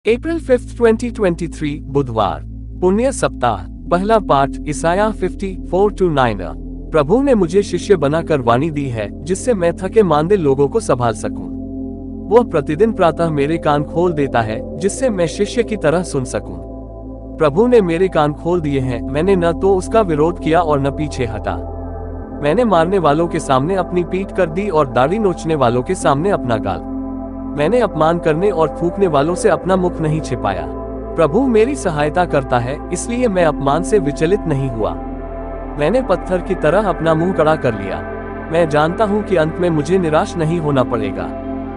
अप्रैल 5, 2023 बुधवार, पुण्य सप्ताह, पहला पाठ इसाया 54-9। प्रभु ने मुझे शिष्य बनाकर वाणी दी है, जिससे मैं थके मांदे लोगों को संभाल सकूं। वह प्रतिदिन प्रातः मेरे कान खोल देता है, जिससे मैं शिष्य की तरह सुन सकूं। प्रभु ने मेरे कान खोल दिए हैं, मैंने न तो उसका विरोध किया और न पीछे हटा। मैंने मारने वालों के सामने अपनी पीठ कर दी और दाढ़ी नोचने वालों के सामने अपना गाल। मैंने अपमान करने और थूकने वालों से अपना मुख नहीं छिपाया। प्रभु मेरी सहायता करता है, इसलिए मैं अपमान से विचलित नहीं हुआ। मैंने पत्थर की तरह अपना मुंह कड़ा कर लिया। मैं जानता हूँ कि अंत में मुझे निराश नहीं होना पड़ेगा।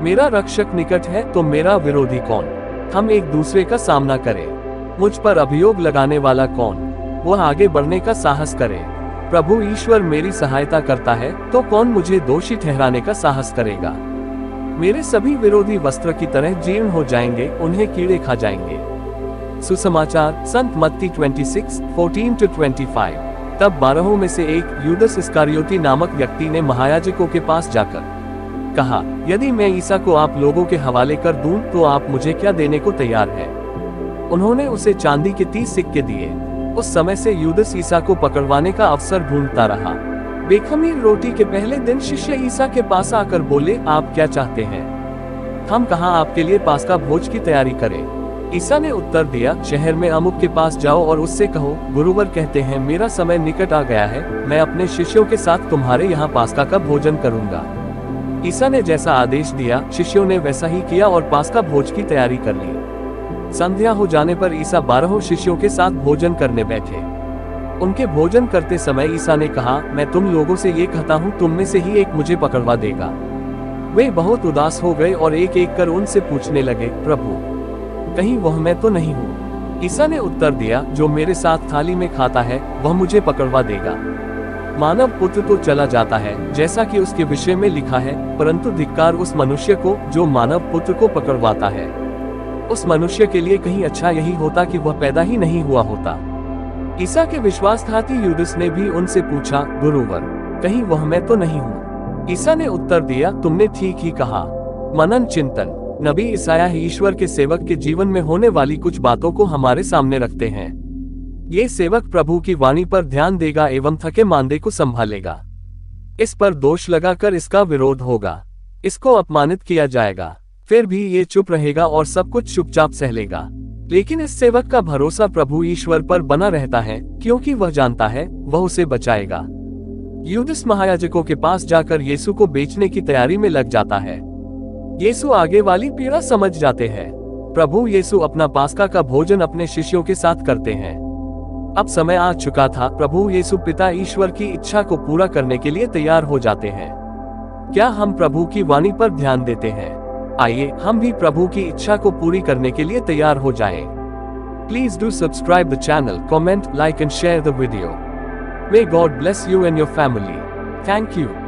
मेरा रक्षक निकट है, तो मेरा विरोधी कौन? हम एक दूसरे का सामना करें। मुझ पर अभियोग लगाने वाला कौन? वह आगे बढ़ने का साहस करे। प्रभु ईश्वर मेरी सहायता करता है, तो कौन मुझे दोषी ठहराने का साहस करेगा? मेरे सभी विरोधी वस्त्र की तरह जीर्ण हो जाएंगे, उन्हें कीड़े खा जाएंगे। सुसमाचार, संत मत्ती 26:14-25। तब 12 में से एक यूदस इस्करियोती नामक व्यक्ति ने महायाजकों के पास जाकर कहा, यदि मैं ईसा को आप लोगों के हवाले कर दूं, तो आप मुझे क्या देने को तैयार हैं? उन्होंने उसे चांदी के 30 सिक्के दिए। उस समय से यूदस ईसा को पकड़वाने का अवसर ढूंढता रहा। बेखमीर रोटी के पहले दिन शिष्य ईसा के पास आकर बोले, आप क्या चाहते हैं? हम कहाँ आपके लिए पास्का भोज की तैयारी करें? ईसा ने उत्तर दिया, शहर में अमुक के पास जाओ और उससे कहो, गुरुवर कहते हैं, मेरा समय निकट आ गया है, मैं अपने शिष्यों के साथ तुम्हारे यहाँ पास्का का भोजन करूंगा। ईसा ने जैसा आदेश दिया, शिष्यों ने वैसा ही किया और पास्का भोज की तैयारी कर ली। संध्या हो जाने पर ईसा 12 शिष्यों के साथ भोजन करने बैठे। उनके भोजन करते समय ईसा ने कहा, मैं तुम लोगों से ये कहता हूँ, तुम में से ही एक मुझे पकड़वा देगा। वे बहुत उदास हो गए और एक एक कर उनसे पूछने लगे, प्रभु, कहीं वह मैं तो नहीं हूँ? ईसा ने उत्तर दिया, जो मेरे साथ थाली में खाता है, वह मुझे पकड़वा देगा। मानव पुत्र तो चला जाता है, जैसा कि उसके विषय में लिखा है, परंतु धिक्कार उस मनुष्य को जो मानव पुत्र को पकड़वाता है। उस मनुष्य के लिए कहीं अच्छा यही होता कि वह पैदा ही नहीं हुआ होता। ईसा के विश्वासघाती यूदस ने भी उनसे पूछा, गुरुवर, कहीं वह मैं तो नहीं हूँ? ईसा ने उत्तर दिया, तुमने ठीक ही कहा। मनन चिंतन। नबी इसाया ईश्वर के सेवक के जीवन में होने वाली कुछ बातों को हमारे सामने रखते हैं। ये सेवक प्रभु की वाणी पर ध्यान देगा एवं थके मांदे को संभालेगा। इस पर दोष लगाकर इसका विरोध होगा। इसको अपमानित किया जाएगा, फिर भी ये चुप रहेगा और सब कुछ चुपचाप सह लेगा। लेकिन इस सेवक का भरोसा प्रभु ईश्वर पर बना रहता है, क्योंकि वह जानता है वह उसे बचाएगा। यूदस महायाजकों के पास जाकर यीशु को बेचने की तैयारी में लग जाता है। यीशु आगे वाली पीड़ा समझ जाते हैं। प्रभु यीशु अपना पास्का का भोजन अपने शिष्यों के साथ करते हैं। अब समय आ चुका था। प्रभु यीशु पिता ईश्वर की इच्छा को पूरा करने के लिए तैयार हो जाते हैं। क्या हम प्रभु की वाणी पर ध्यान देते हैं? आइए हम भी प्रभु की इच्छा को पूरी करने के लिए तैयार हो जाएं। Please do subscribe the channel, comment, like and share the video. May God bless you and your family. Thank you.